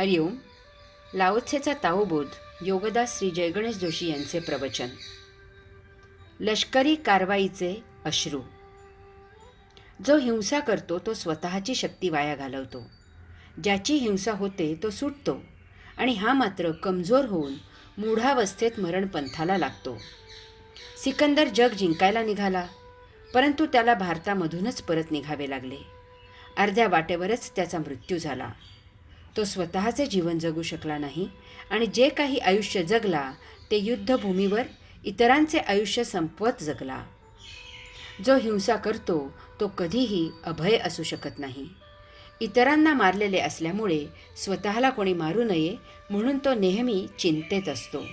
हरिओम. लाओत्सेचा ताओबोध योगदास श्री जयगणेश जोशी यांचे प्रवचन. लष्करी कारवाईचे अश्रू. जो हिंसा करतो तो स्वतःची शक्ती वाया घालवतो. ज्याची हिंसा होते तो सुटतो आणि हा मात्र कमजोर होऊन मूढावस्थेत मरणपंथाला लागतो. सिकंदर जग जिंकायला निघाला, परंतु त्याला भारतामधूनच परत निघावे लागले. अर्ध्या वाटेवरच त्याचा मृत्यू झाला. तो स्वतःचे जीवन जगू शकला नाही आणि जे काही आयुष्य जगला ते युद्धभूमीवर इतरांचे आयुष्य संपवत जगला. जो हिंसा करतो तो कधीही अभय असू शकत नाही. इतरांना मारलेले असल्यामुळे स्वतःला कोणी मारू नये म्हणून तो नेहमी चिंतेत असतो.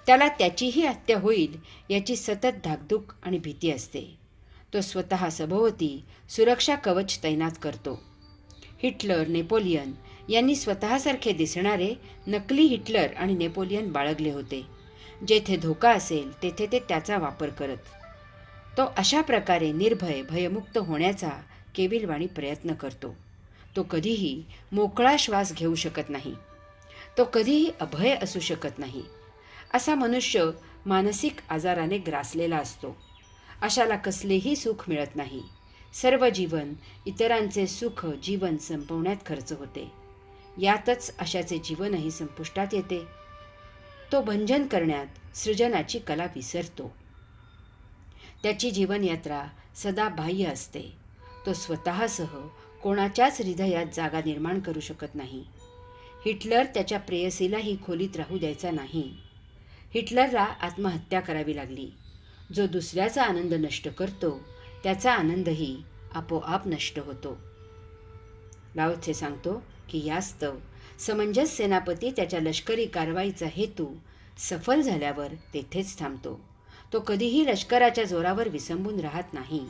त्याला त्याचीही हत्या होईल याची सतत धाकधूक आणि भीती असते. तो स्वतः सभोवती सुरक्षा कवच तैनात करतो. हिटलर, नेपोलियन यांनी स्वतःसारखे दिसणारे नकली हिटलर आणि नेपोलियन बाळगले होते. जेथे धोका असेल तेथे ते त्याचा वापर करत. तो अशा प्रकारे निर्भय, भयमुक्त होण्याचा केविलवाणी प्रयत्न करतो. तो कधीही मोकळा श्वास घेऊ शकत नाही. तो कधीही अभय असू शकत नाही. असा मनुष्य मानसिक आजाराने ग्रासलेला असतो. अशाला कसलेही सुख मिळत नाही. सर्व जीवन इतरांचे सुख जीवन संपवण्यात खर्च होते. यातच अशाचे जीवनही संपुष्टात येते. तो भंजन करण्यात सृजनाची कला विसरतो. त्याची जीवनयात्रा सदा बाह्य असते. तो स्वतःसह कोणाच्याच हृदयात जागा निर्माण करू शकत नाही. हिटलर त्याच्या प्रेयसीलाही खोलीत राहू द्यायचा नाही. हिटलरला आत्महत्या करावी लागली. जो दुसऱ्याचा आनंद नष्ट करतो त्याचा आनंदही आपोआप नष्ट होतो. लाओत्से सांगतो की यास्तव समंजस सेनापती त्याच्या लष्करी कारवाईचा हेतू सफल झाल्यावर तेथेच थांबतो. तो कधीही लष्कराच्या जोरावर विसंबून राहत नाही.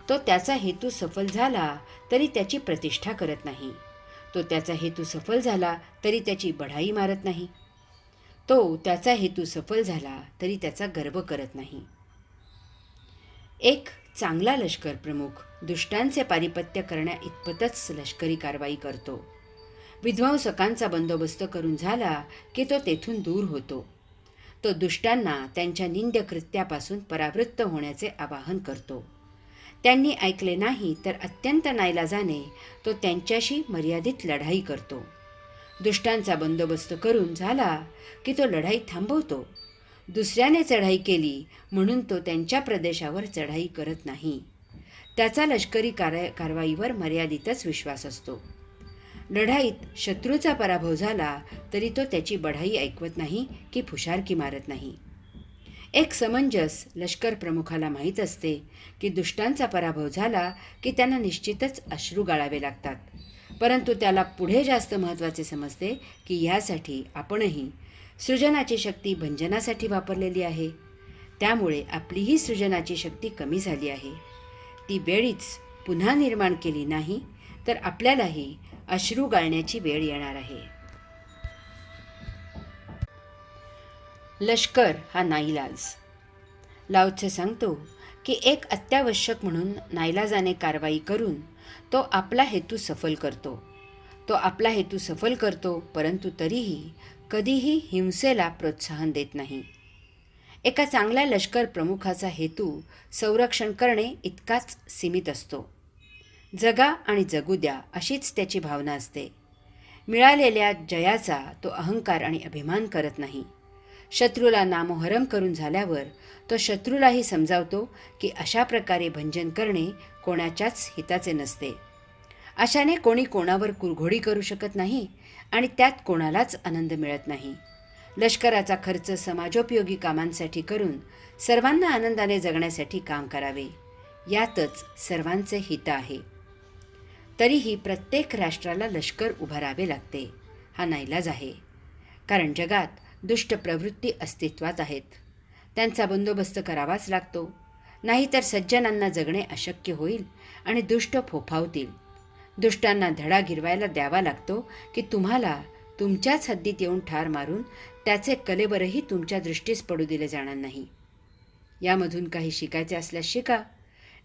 तो त्याचा हेतू सफल झाला तरी त्याची प्रतिष्ठा करत नाही. तो त्याचा हेतू सफल झाला तरी त्याची बढाई मारत नाही. तो त्याचा हेतू सफल झाला तरी त्याचा गर्व करत नाही. एक चांगला लष्कर प्रमुख दुष्टांचे पारिपत्य करण्या इतपतच लष्करी कारवाई करतो. विध्वंसकांचा बंदोबस्त करून झाला की तो तेथून दूर होतो. तो दुष्टांना त्यांच्या निंद्य कृत्यापासून परावृत्त होण्याचे आवाहन करतो. त्यांनी ऐकले नाही तर अत्यंत नाईलाजाने तो त्यांच्याशी मर्यादित लढाई करतो. दुष्टांचा बंदोबस्त करून झाला की तो लढाई थांबवतो. दुसऱ्याने चढाई केली म्हणून तो त्यांच्या प्रदेशावर चढाई करत नाही. त्याचा लष्करी कारवाईवर मर्यादितच विश्वास असतो. लढाईत शत्रूचा पराभव झाला तरी तो त्याची बढाई ऐकवत नाही की फुशारकी मारत नाही. एक समंजस लष्कर प्रमुखाला माहीत असते की दुष्टांचा पराभव झाला की त्यांना निश्चितच अश्रू गाळावे लागतात. परंतु त्याला पुढे जास्त महत्त्वाचे समजते की ह्यासाठी आपणही सृजनाची शक्ती भंजनासाठी वापरलेली आहे. त्यामुळे आपलीही सृजनाची शक्ती कमी झाली आहे. ती वेळीच पुन्हा निर्माण केली नाही तर आपल्यालाही अश्रू गाळण्याची वेळ येणार आहे. लष्कर हा नाईलाज. लाओत्से सांगतो की एक अत्यावश्यक म्हणून नाईलाजाने कारवाई करून तो आपला हेतू सफल करतो. तो आपला हेतू सफल करतो परंतु तरीही कधीही हिंसेला प्रोत्साहन देत नाही. एका चांगल्या लष्कर प्रमुखाचा हेतू संरक्षण करणे इतकाच सीमित असतो. जगा आणि जगू द्या अशीच त्याची भावना असते. मिळालेल्या जयाचा तो अहंकार आणि अभिमान करत नाही. शत्रूला नामोहरम करून झाल्यावर तो शत्रूलाही समजावतो की अशा प्रकारे भंजन करणे कोणाच्याच हिताचे नसते. अशाने कोणी कोणावर कुरघोडी करू शकत नाही आणि त्यात कोणालाच आनंद मिळत नाही. लष्कराचा खर्च समाजोपयोगी कामांसाठी करून सर्वांना आनंदाने जगण्यासाठी काम करावे, यातच सर्वांचे हित आहे. तरीही प्रत्येक राष्ट्राला लष्कर उभारावे लागते. हा नाईलाज आहे. कारण जगात दुष्ट प्रवृत्ती अस्तित्वात आहेत. त्यांचा बंदोबस्त करावाच लागतो. नाहीतर सज्जनांना जगणे अशक्य होईल आणि दुष्ट फोफावतील. दुष्टांना धडा गिरवायला द्यावा लागतो की तुम्हाला तुमच्याच हद्दीत येऊन ठार मारून त्याचे कलेबरही तुमच्या दृष्टीस पडू दिले जाणार नाही. यामधून काही शिकायचे असल्यास शिका,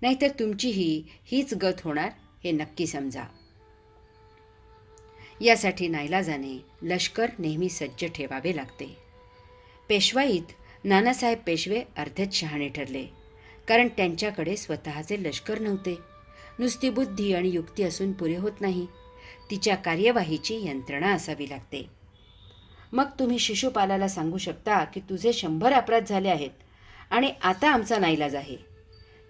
नाहीतर तुमचीही हीच गत होणार हे नक्की समजा. यासाठी नाईलाजाने लष्कर नेहमी सज्ज ठेवावे लागते. पेशवाईत नानासाहेब पेशवे अर्धेच शहाणे ठरले, कारण त्यांच्याकडे स्वतःचे लष्कर नव्हते. नुसती बुद्धी आणि युक्ती असून पुरे होत नाही, तिच्या कार्यवाहीची यंत्रणा असावी लागते. मग तुम्ही शिशुपालाला सांगू शकता की तुझे 100 अपराध झाले आहेत आणि आता आमचा नाईलाज आहे.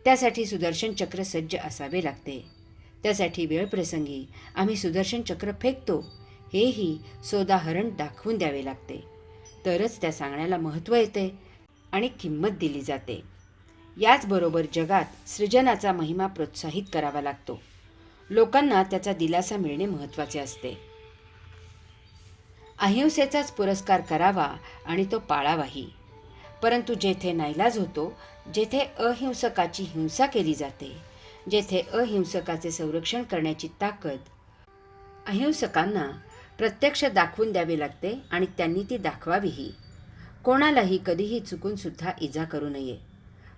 त्यासाठी सुदर्शन चक्र सज्ज असावे लागते. त्यासाठी वेळप्रसंगी आम्ही सुदर्शन चक्र फेकतो, हेही सोदाहरण दाखवून द्यावे लागते. तरच त्या सांगण्याला महत्त्व येते आणि किंमत दिली जाते. याचबरोबर जगात सृजनाचा महिमा प्रोत्साहित करावा लागतो. लोकांना त्याचा दिलासा मिळणे महत्त्वाचे असते. अहिंसेचाच पुरस्कार करावा आणि तो पाळावाही. परंतु जेथे नाईलाज होतो, जेथे अहिंसकाची हिंसा केली जाते, जेथे अहिंसकाचे संरक्षण करण्याची ताकद अहिंसकांना प्रत्यक्ष दाखवून द्यावी लागते आणि त्यांनी ती दाखवावीही. कोणालाही कधीही चुकूनसुद्धा इजा करू नये.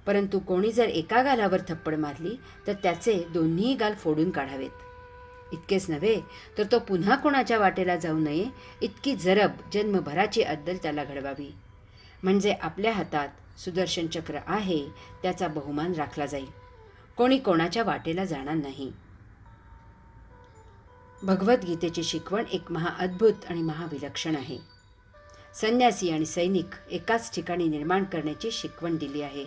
परंतु कोणी जर एका गालावर थप्पड मारली तर त्याचे दोन्ही गाल फोडून काढावेत. इतकेच नव्हे तर तो पुन्हा कोणाच्या वाटेला जाऊ नये इतकी जरब जन्मभराची अद्दल त्याला घडवावी. म्हणजे आपल्या हातात सुदर्शन चक्र आहे, त्याचा बहुमान राखला जाईल. कोणी कोणाच्या वाटेला जाणार नाही. भगवद्गीतेची शिकवण एक महाअद्भुत आणि महाविलक्षण आहे. संन्यासी आणि सैनिक एकाच ठिकाणी निर्माण करण्याची शिकवण दिली आहे.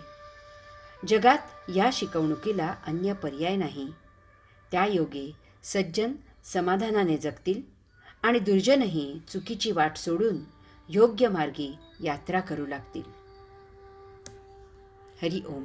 जगात या शिकवणुकीला अन्य पर्याय नाही. त्यायोगे सज्जन समाधानाने जगतील आणि दुर्जनही चुकीची वाट सोडून योग्य मार्गी यात्रा करू लागतील. हरि ओम.